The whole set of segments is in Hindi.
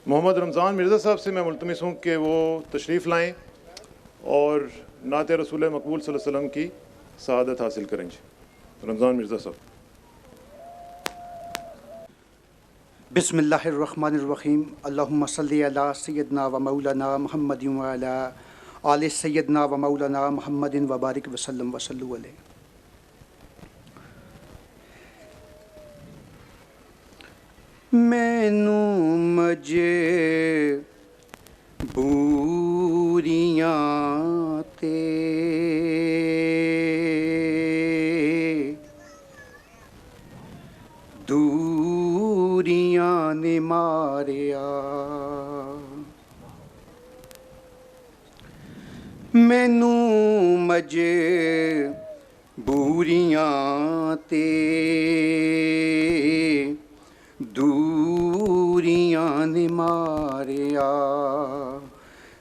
मोहम्मद रमज़ान मिर्ज़ा साहब से मैं मुल्तमिस हूँ कि वो तशरीफ़ लाएँ और नात रसूल मकबूल सल्लल्लाहु अलैहि वसल्लम की सआदत हासिल करें। रमज़ान मिर्ज़ा साहब। बिस्मिल्लाहिर्रहमानिर्रहीम। अल्लाहुम्मा सल्ली अला सय्यदना व मौलाना मुहम्मदिन व अला आले सय्यदना व मौलाना मुहम्मदिन व बारिक वसल्लम वसल्लु अलैहि। मैनू मजे बूरियां ते दूरियां ने मारिया, मैनू मजे बूरियां ते दूरियां ने मारिया।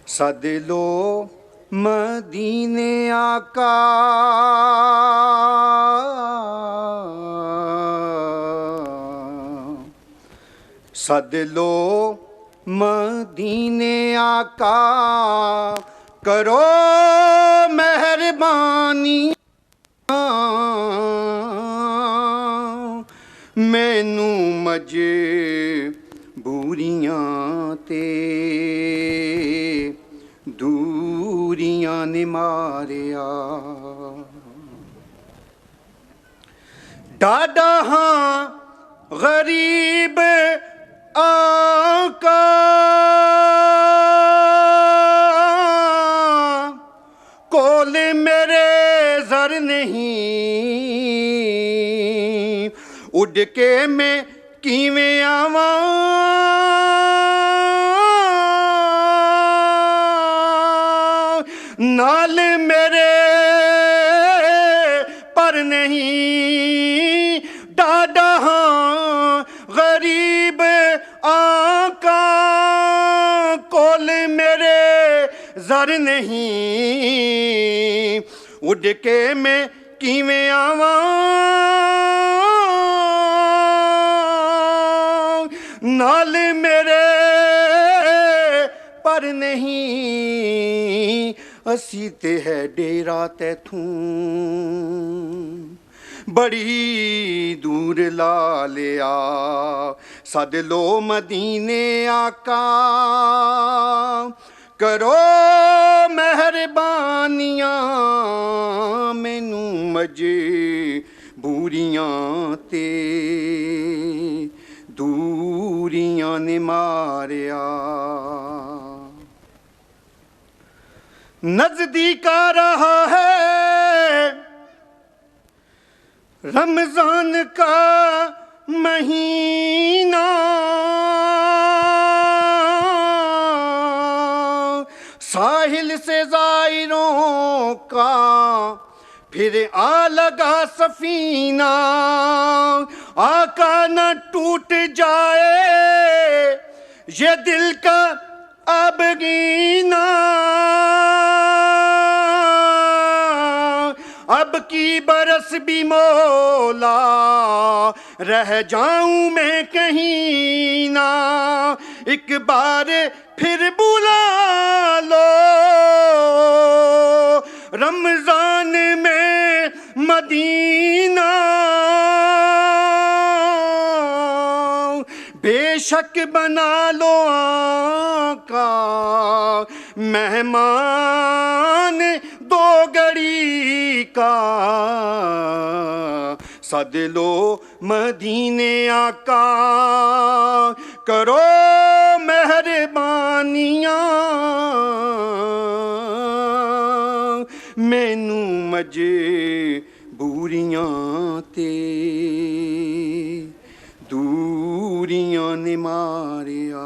सद लो मदीने आका, सद लो मदीने आका, करो मेहरबानी। मैनू मजे बूरियां ते दूरियां ने मारिया। डाडा हाँ गरीब आका, कोल मेरे जर नहीं, उड़ के मैं किवें आवां, नाल मेरे पर नहीं। डाडा हाँ गरीब आका, कोल मेरे जर नहीं, उड़ के मैं किवें आवां, नाल मेरे पर नहीं। असी ते है डेरा तैथूं बड़ी दूर ला लिया। सद लो मदीने आका, करो मेहरबानियां। मैनू मजे बूरियां ते दूरियां ने मारिया। नजदीक आ रहा है रमजान का महीना, साहिल से जायरों का फिर आ लगा सफीना। आका न टूट जाए ये दिल का अब गीना, अब की बरस भी मौला रह जाऊं मैं कहीं ना। एक बार फिर बुला लो रमजान में मदीना, बेशक बना लो आका मेहमान दो घड़ी का। सद लो मदीने आका, करो मेहरबानियां। मैनू मजे बूरियां ते दूरियां ने मारिया।